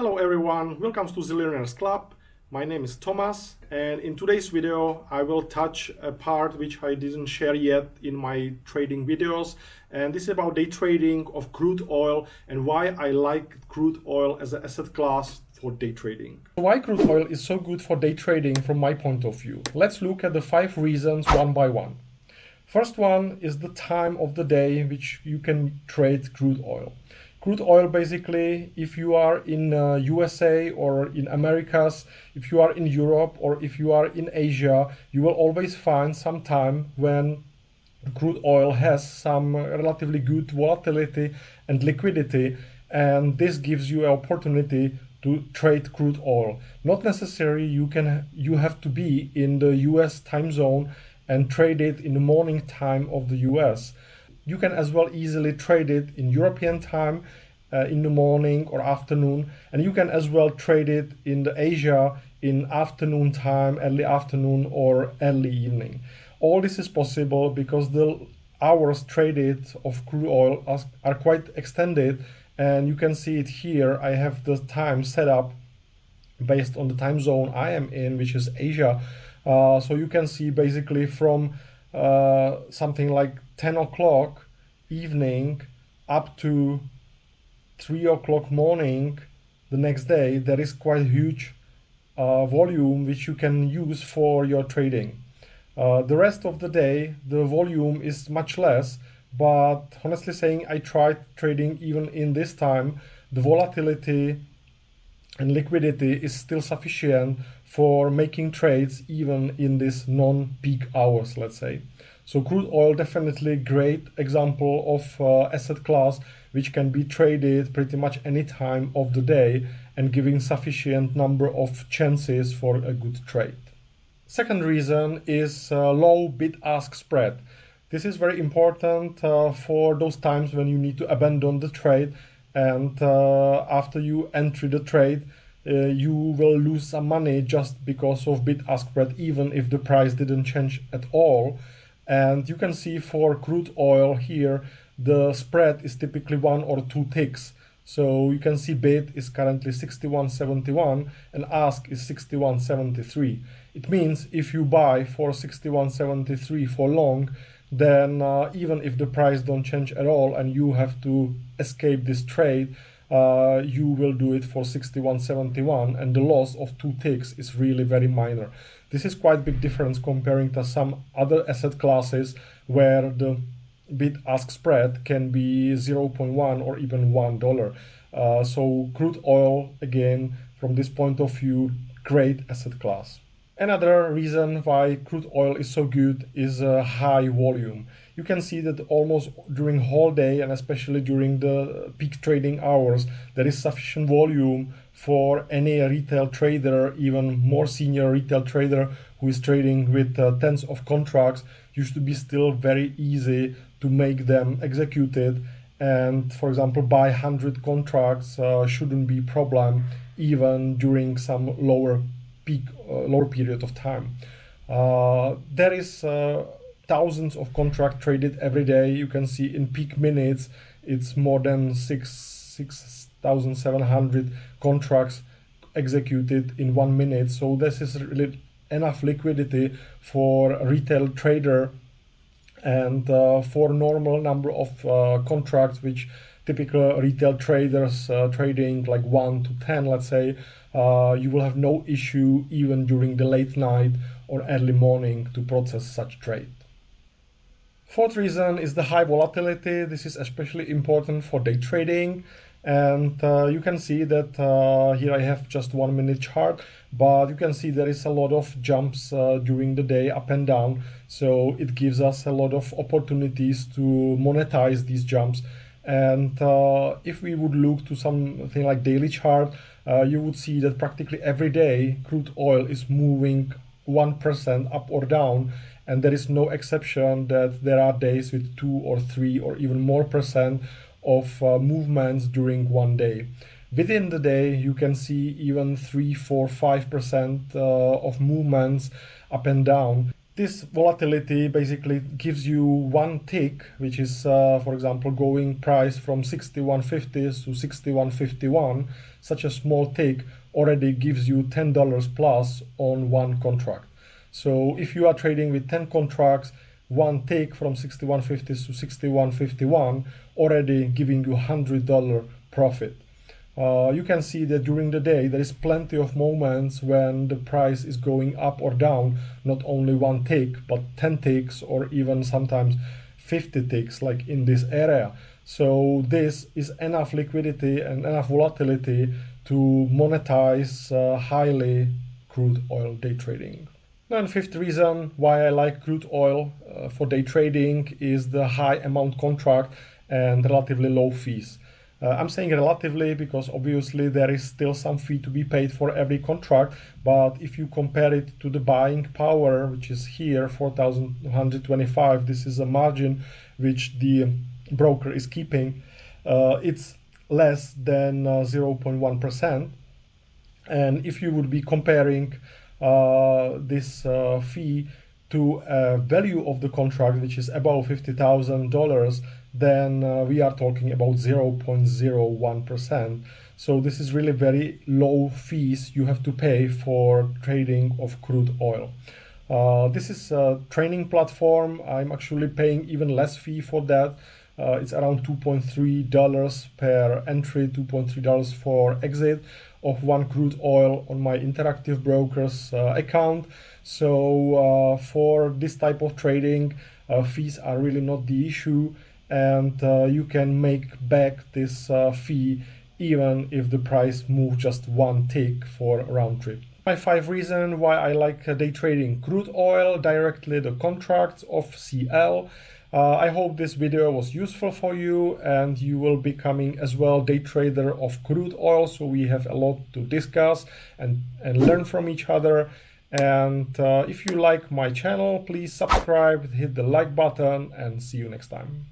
Hello everyone, welcome to Zillionaires Club. My name is Thomas, and in today's video I will touch a part which I didn't share yet in my trading videos, and this is about day trading of crude oil and why I like crude oil as an asset class for day trading. Why crude oil is so good for day trading from my point of view? Let's look at the 5 reasons one by one. First one is the time of the day which you can trade crude oil. Crude oil, basically, if you are in USA or in Americas, if you are in Europe or if you are in Asia, you will always find some time when crude oil has some relatively good volatility and liquidity, and this gives you an opportunity to trade crude oil. Not necessarily you have to be in the US time zone and trade it in the morning time of the US. You can as well easily trade it in European time in the morning or afternoon, and you can as well trade it in the Asia in afternoon time, early afternoon or early evening. All this is possible because the hours traded of crude oil are quite extended, and you can see it here. I have the time set up based on the time zone I am in, which is Asia. So you can see basically from something like 10 o'clock evening up to 3 o'clock morning the next day, there is quite a huge volume which you can use for your trading. The rest of the day the volume is much less, but honestly saying, I tried trading even in this time. The volatility and liquidity is still sufficient for making trades even in these non-peak hours, let's say. So crude oil definitely great example of asset class which can be traded pretty much any time of the day and giving sufficient number of chances for a good trade. Second reason is low bid-ask spread. This is very important for those times when you need to abandon the trade, and after you enter the trade you will lose some money just because of bid-ask spread, even if the price didn't change at all. And you can see for crude oil here the spread is typically 1 or 2 ticks. So you can see bid is currently 61.71 and ask is 61.73. It means if you buy for 61.73 for long, then even if the price don't change at all and you have to escape this trade, you will do it for 61.71, and the loss of 2 ticks is really very minor. This is quite big difference comparing to some other asset classes where the bid-ask spread can be 0.1 or even $1. So crude oil, again, from this point of view, great asset class. Another reason why crude oil is so good is a high volume. You can see that almost during whole day and especially during the peak trading hours, there is sufficient volume for any retail trader, even more senior retail trader who is trading with tens of contracts. Used to be still very easy to make them executed, and for example buy 100 contracts shouldn't be problem even during some lower period of time. There is thousands of contracts traded every day. You can see in peak minutes it's more than 6,700 contracts executed in 1 minute. So this is really enough liquidity for a retail trader, and for normal number of contracts which typical retail traders trading like 1 to 10, let's say, you will have no issue even during the late night or early morning to process such trade. Fourth reason is the high volatility. This is especially important for day trading, and you can see that here I have just 1 minute chart, but you can see there is a lot of jumps during the day up and down, so it gives us a lot of opportunities to monetize these jumps. And if we would look to something like daily chart, you would see that practically every day crude oil is moving 1% up or down, and there is no exception that there are days with 2 or 3 or even more percent of movements during one day. Within the day you can see even 3, 4, 5% of movements up and down. This volatility basically gives you one tick, which is, for example, going price from 61.50 to 61.51. Such a small tick already gives you $10 plus on one contract. So if you are trading with 10 contracts, one tick from 61.50 to 61.51 already giving you $100 profit. You can see that during the day there is plenty of moments when the price is going up or down, not only one tick but 10 ticks or even sometimes 50 ticks, like in this area. So this is enough liquidity and enough volatility to monetize highly crude oil day trading. And fifth reason why I like crude oil for day trading is the high amount contract and relatively low fees. I'm saying relatively because obviously there is still some fee to be paid for every contract, but if you compare it to the buying power, which is here 4,125, this is a margin which the broker is keeping, it's less than 0.1%. And if you would be comparing this fee to a value of the contract, which is above $50,000, then we are talking about 0.01%. So this is really very low fees you have to pay for trading of crude oil. This is a training platform. I'm actually paying even less fee for that. It's around $2.3 per entry, $2.3 for exit of one crude oil on my Interactive Brokers account. So for this type of trading, fees are really not the issue, and you can make back this fee even if the price moves just one tick for round trip. My 5 reasons why I like day trading crude oil, directly the contracts of CL. I hope this video was useful for you and you will be becoming as well day trader of crude oil, so we have a lot to discuss and learn from each other. And if you like my channel, please subscribe, hit the like button, and see you next time.